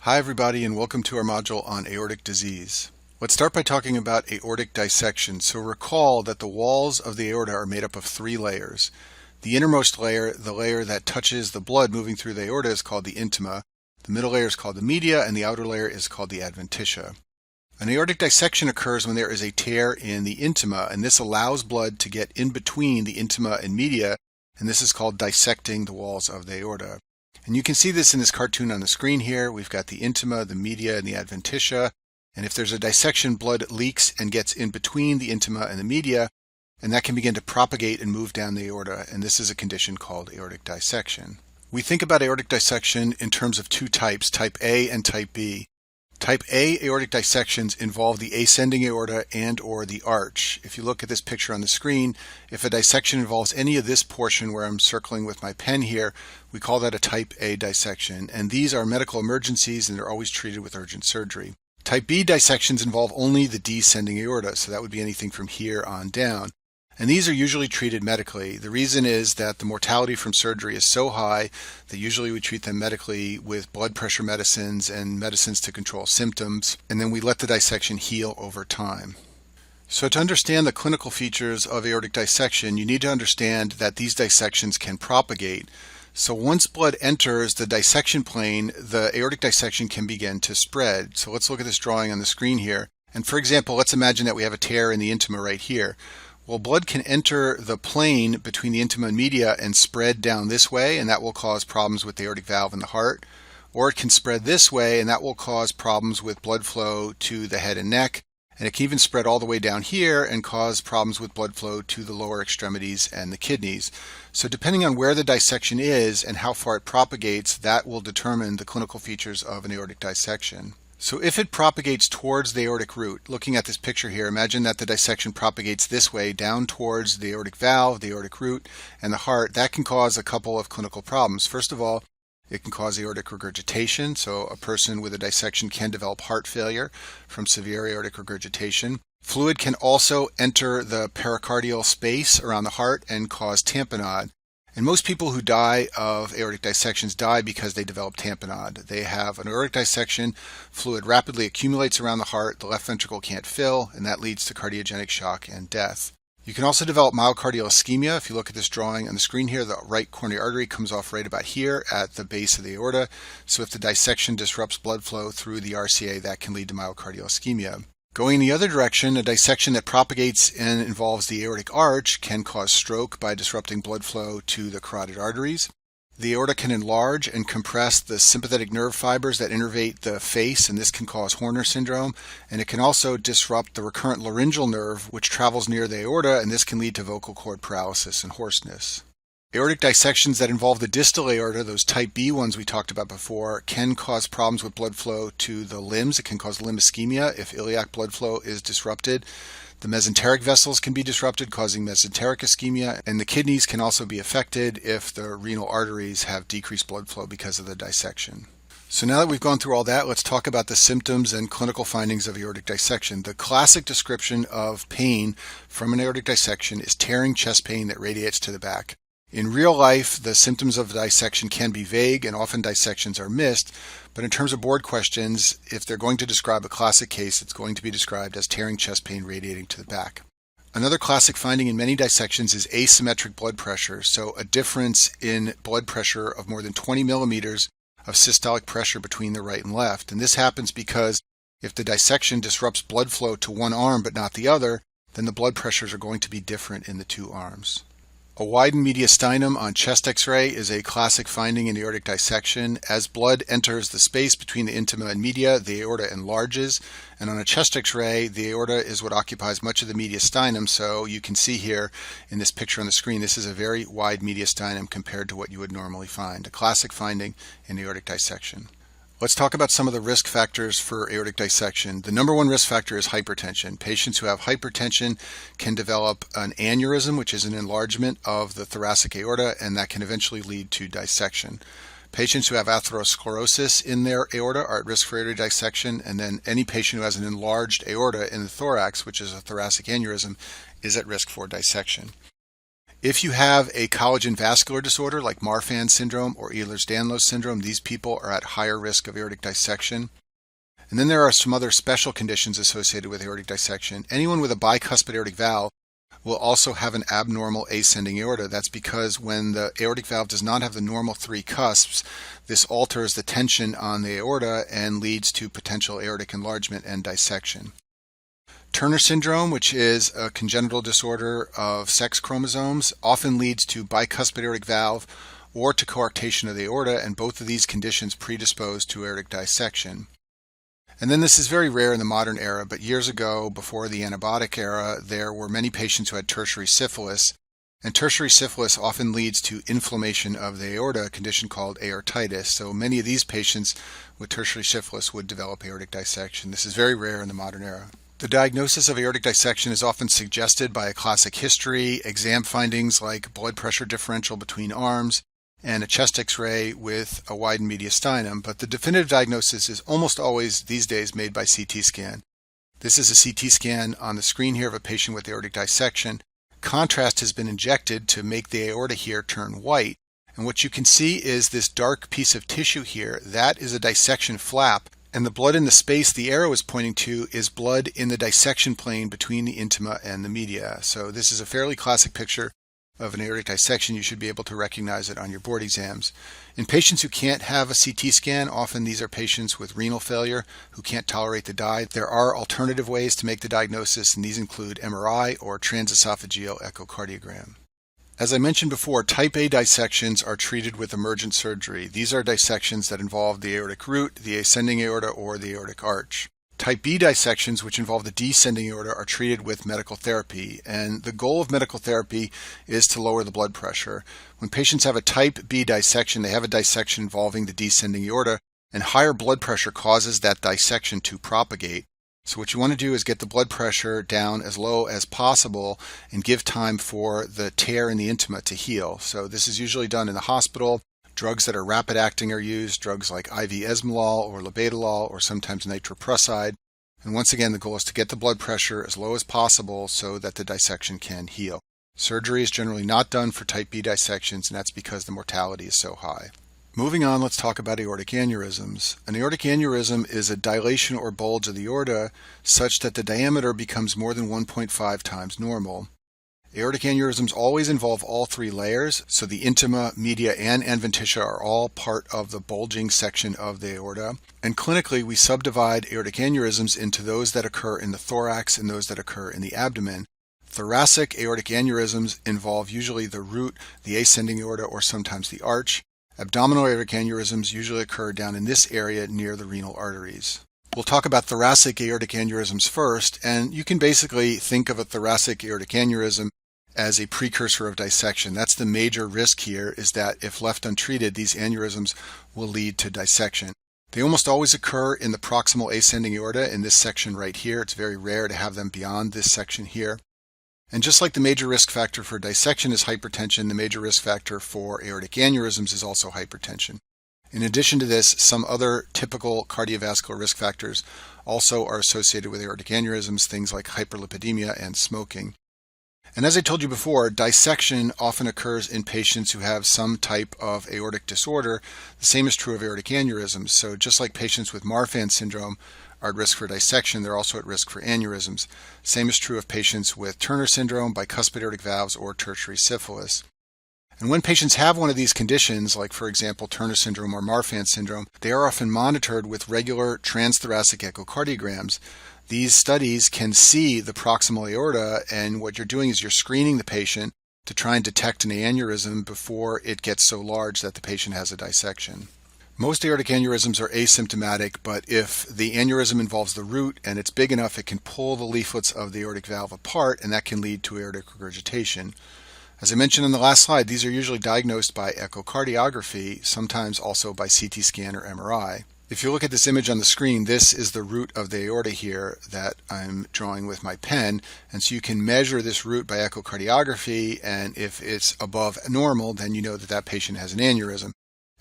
Hi everybody, and welcome to our module on aortic disease. Let's start by talking about aortic dissection. So recall that the walls of the aorta are made up of three layers. The innermost layer, the layer that touches the blood moving through the aorta, is called the intima. The middle layer is called the media, and the outer layer is called the adventitia. An aortic dissection occurs when there is a tear in the intima, and this allows blood to get in between the intima and media, and this is called dissecting the walls of the aorta. And you can see this in this cartoon on the screen here. We've got the intima, the media, and the adventitia. And if there's a dissection, blood leaks and gets in between the intima and the media, and that can begin to propagate and move down the aorta. And this is a condition called aortic dissection. We think about aortic dissection in terms of two types, type A and type B. Type A aortic dissections involve the ascending aorta and or the arch. If you look at this picture on the screen, if a dissection involves any of this portion where I'm circling with my pen here, we call that a type A dissection. And these are medical emergencies and they're always treated with urgent surgery. Type B dissections involve only the descending aorta, so that would be anything from here on down. And these are usually treated medically. The reason is that the mortality from surgery is so high that usually we treat them medically with blood pressure medicines and medicines to control symptoms, and then we let the dissection heal over time. So to understand the clinical features of aortic dissection, you need to understand that these dissections can propagate. So once blood enters the dissection plane, the aortic dissection can begin to spread. So let's look at this drawing on the screen here. And for example, let's imagine that we have a tear in the intima right here. Well, blood can enter the plane between the intima and media and spread down this way, and that will cause problems with the aortic valve and the heart. Or it can spread this way, and that will cause problems with blood flow to the head and neck. And it can even spread all the way down here and cause problems with blood flow to the lower extremities and the kidneys. So depending on where the dissection is and how far it propagates, that will determine the clinical features of an aortic dissection. So if it propagates towards the aortic root, looking at this picture here, imagine that the dissection propagates this way down towards the aortic valve, the aortic root, and the heart. That can cause a couple of clinical problems. First of all, it can cause aortic regurgitation, so a person with a dissection can develop heart failure from severe aortic regurgitation. Fluid can also enter the pericardial space around the heart and cause tamponade. And most people who die of aortic dissections die because they develop tamponade. They have an aortic dissection, fluid rapidly accumulates around the heart, the left ventricle can't fill, and that leads to cardiogenic shock and death. You can also develop myocardial ischemia. If you look at this drawing on the screen here, the right coronary artery comes off right about here at the base of the aorta. So if the dissection disrupts blood flow through the RCA, that can lead to myocardial ischemia. Going in the other direction, a dissection that propagates and involves the aortic arch can cause stroke by disrupting blood flow to the carotid arteries. The aorta can enlarge and compress the sympathetic nerve fibers that innervate the face, and this can cause Horner syndrome. And it can also disrupt the recurrent laryngeal nerve, which travels near the aorta, and this can lead to vocal cord paralysis and hoarseness. Aortic dissections that involve the distal aorta, those type B ones we talked about before, can cause problems with blood flow to the limbs. It can cause limb ischemia if iliac blood flow is disrupted. The mesenteric vessels can be disrupted, causing mesenteric ischemia, and the kidneys can also be affected if the renal arteries have decreased blood flow because of the dissection. So now that we've gone through all that, let's talk about the symptoms and clinical findings of aortic dissection. The classic description of pain from an aortic dissection is tearing chest pain that radiates to the back. In real life, the symptoms of dissection can be vague and often dissections are missed, but in terms of board questions, if they're going to describe a classic case, it's going to be described as tearing chest pain radiating to the back. Another classic finding in many dissections is asymmetric blood pressure, so a difference in blood pressure of more than 20 millimeters of systolic pressure between the right and left. And this happens because if the dissection disrupts blood flow to one arm but not the other, then the blood pressures are going to be different in the two arms. A widened mediastinum on chest x-ray is a classic finding in aortic dissection. As blood enters the space between the intima and media, the aorta enlarges, and on a chest x-ray, the aorta is what occupies much of the mediastinum, so you can see here in this picture on the screen, this is a very wide mediastinum compared to what you would normally find, a classic finding in aortic dissection. Let's talk about some of the risk factors for aortic dissection. The number one risk factor is hypertension. Patients who have hypertension can develop an aneurysm, which is an enlargement of the thoracic aorta, and that can eventually lead to dissection. Patients who have atherosclerosis in their aorta are at risk for aortic dissection, and then any patient who has an enlarged aorta in the thorax, which is a thoracic aneurysm, is at risk for dissection. If you have a collagen vascular disorder like Marfan syndrome or Ehlers-Danlos syndrome, these people are at higher risk of aortic dissection. And then there are some other special conditions associated with aortic dissection. Anyone with a bicuspid aortic valve will also have an abnormal ascending aorta. That's because when the aortic valve does not have the normal 3 cusps, this alters the tension on the aorta and leads to potential aortic enlargement and dissection. Turner syndrome, which is a congenital disorder of sex chromosomes, often leads to bicuspid aortic valve or to coarctation of the aorta, and both of these conditions predispose to aortic dissection. And then this is very rare in the modern era, but years ago, before the antibiotic era, there were many patients who had tertiary syphilis, and tertiary syphilis often leads to inflammation of the aorta, a condition called aortitis. So many of these patients with tertiary syphilis would develop aortic dissection. This is very rare in the modern era. The diagnosis of aortic dissection is often suggested by a classic history, exam findings like blood pressure differential between arms, and a chest x-ray with a widened mediastinum, but the definitive diagnosis is almost always these days made by CT scan. This is a CT scan on the screen here of a patient with aortic dissection. Contrast has been injected to make the aorta here turn white, and what you can see is this dark piece of tissue here. That is a dissection flap, and the blood in the space the arrow is pointing to is blood in the dissection plane between the intima and the media. So this is a fairly classic picture of an aortic dissection. You should be able to recognize it on your board exams. In patients who can't have a CT scan, often these are patients with renal failure who can't tolerate the dye. There are alternative ways to make the diagnosis, and these include MRI or transesophageal echocardiogram. As I mentioned before, type A dissections are treated with emergent surgery. These are dissections that involve the aortic root, the ascending aorta, or the aortic arch. Type B dissections, which involve the descending aorta, are treated with medical therapy, and the goal of medical therapy is to lower the blood pressure. When patients have a type B dissection, they have a dissection involving the descending aorta, and higher blood pressure causes that dissection to propagate. So what you want to do is get the blood pressure down as low as possible and give time for the tear in the intima to heal. So this is usually done in the hospital. Drugs that are rapid acting are used, drugs like IV esmolol or labetalol or sometimes nitroprusside. And once again, the goal is to get the blood pressure as low as possible so that the dissection can heal. Surgery is generally not done for type B dissections, and that's because the mortality is so high. Moving on, let's talk about aortic aneurysms. An aortic aneurysm is a dilation or bulge of the aorta such that the diameter becomes more than 1.5 times normal. Aortic aneurysms always involve all 3 layers, so the intima, media, and adventitia are all part of the bulging section of the aorta. And clinically, we subdivide aortic aneurysms into those that occur in the thorax and those that occur in the abdomen. Thoracic aortic aneurysms involve usually the root, the ascending aorta, or sometimes the arch. Abdominal aortic aneurysms usually occur down in this area near the renal arteries. We'll talk about thoracic aortic aneurysms first, and you can basically think of a thoracic aortic aneurysm as a precursor of dissection. That's the major risk here, is that if left untreated, these aneurysms will lead to dissection. They almost always occur in the proximal ascending aorta in this section right here. It's very rare to have them beyond this section here. And just like the major risk factor for dissection is hypertension, the major risk factor for aortic aneurysms is also hypertension. In addition to this, some other typical cardiovascular risk factors also are associated with aortic aneurysms, things like hyperlipidemia and smoking. And as I told you before, dissection often occurs in patients who have some type of aortic disorder. The same is true of aortic aneurysms. So just like patients with Marfan syndrome are at risk for dissection, they're also at risk for aneurysms. Same is true of patients with Turner syndrome, bicuspid aortic valves, or tertiary syphilis. And when patients have one of these conditions, like for example Turner syndrome or Marfan syndrome, they are often monitored with regular transthoracic echocardiograms. These studies can see the proximal aorta, and what you're doing is you're screening the patient to try and detect an aneurysm before it gets so large that the patient has a dissection. Most aortic aneurysms are asymptomatic, but if the aneurysm involves the root and it's big enough, it can pull the leaflets of the aortic valve apart, and that can lead to aortic regurgitation. As I mentioned on the last slide, these are usually diagnosed by echocardiography, sometimes also by CT scan or MRI. If you look at this image on the screen, this is the root of the aorta here that I'm drawing with my pen, and so you can measure this root by echocardiography, and if it's above normal, then you know that that patient has an aneurysm.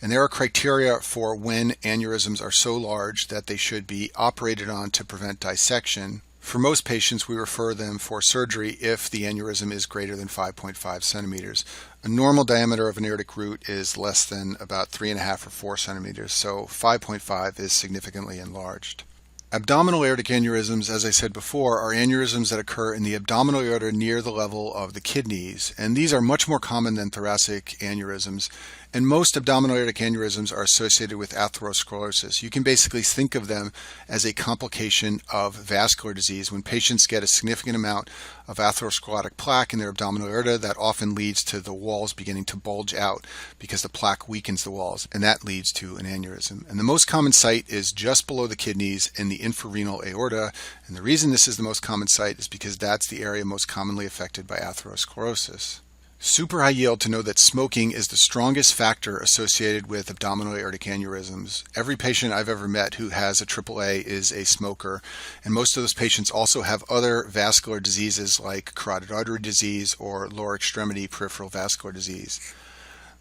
And there are criteria for when aneurysms are so large that they should be operated on to prevent dissection. For most patients, we refer them for surgery if the aneurysm is greater than 5.5 centimeters. A normal diameter of an aortic root is less than about 3.5 or 4 centimeters, so 5.5 is significantly enlarged. Abdominal aortic aneurysms, as I said before, are aneurysms that occur in the abdominal aorta near the level of the kidneys, and these are much more common than thoracic aneurysms. And most abdominal aortic aneurysms are associated with atherosclerosis. You can basically think of them as a complication of vascular disease. When patients get a significant amount of atherosclerotic plaque in their abdominal aorta, that often leads to the walls beginning to bulge out because the plaque weakens the walls, and that leads to an aneurysm. And the most common site is just below the kidneys in the infrarenal aorta, and the reason this is the most common site is because that's the area most commonly affected by atherosclerosis. Super high yield to know that smoking is the strongest factor associated with abdominal aortic aneurysms. Every patient I've ever met who has a AAA is a smoker, and most of those patients also have other vascular diseases like carotid artery disease or lower extremity peripheral vascular disease.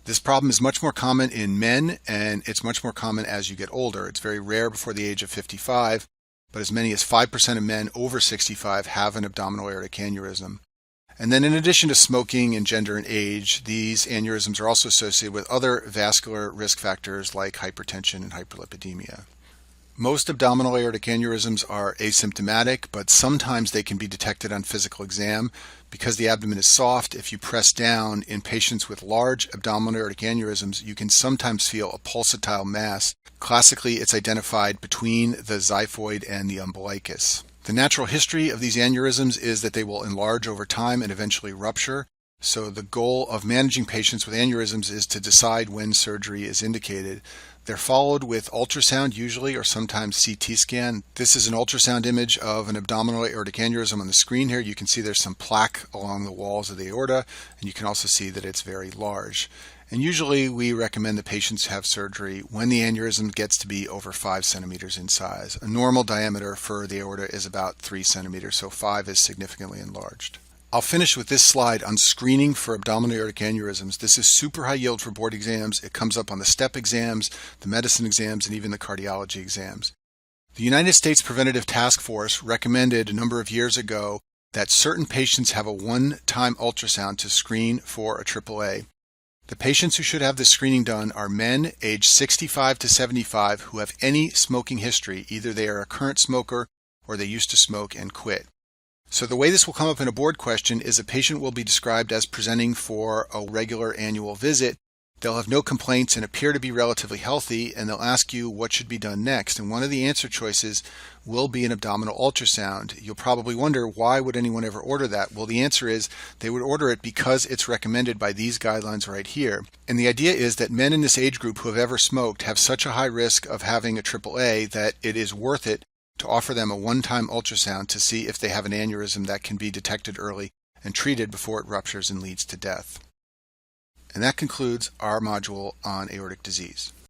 This problem is much more common in men, and it's much more common as you get older. It's very rare before the age of 55, but as many as 5% of men over 65 have an abdominal aortic aneurysm. And then in addition to smoking and gender and age, these aneurysms are also associated with other vascular risk factors like hypertension and hyperlipidemia. Most abdominal aortic aneurysms are asymptomatic, but sometimes they can be detected on physical exam. Because the abdomen is soft, if you press down in patients with large abdominal aortic aneurysms, you can sometimes feel a pulsatile mass. Classically, it's identified between the xiphoid and the umbilicus. The natural history of these aneurysms is that they will enlarge over time and eventually rupture. So the goal of managing patients with aneurysms is to decide when surgery is indicated. They're followed with ultrasound usually, or sometimes CT scan. This is an ultrasound image of an abdominal aortic aneurysm on the screen here. You can see there's some plaque along the walls of the aorta, and you can also see that it's very large. And usually we recommend that patients have surgery when the aneurysm gets to be over 5 centimeters in size. A normal diameter for the aorta is about 3 centimeters, so 5 is significantly enlarged. I'll finish with this slide on screening for abdominal aortic aneurysms. This is super high yield for board exams. It comes up on the STEP exams, the medicine exams, and even the cardiology exams. The United States Preventative Task Force recommended a number of years ago that certain patients have a one-time ultrasound to screen for a AAA. The patients who should have this screening done are men aged 65 to 75 who have any smoking history. Either they are a current smoker or they used to smoke and quit. So the way this will come up in a board question is a patient will be described as presenting for a regular annual visit. They'll have no complaints and appear to be relatively healthy, and they'll ask you what should be done next. And one of the answer choices will be an abdominal ultrasound. You'll probably wonder, why would anyone ever order that? Well, the answer is they would order it because it's recommended by these guidelines right here. And the idea is that men in this age group who have ever smoked have such a high risk of having a AAA that it is worth it to offer them a one-time ultrasound to see if they have an aneurysm that can be detected early and treated before it ruptures and leads to death. And that concludes our module on aortic disease.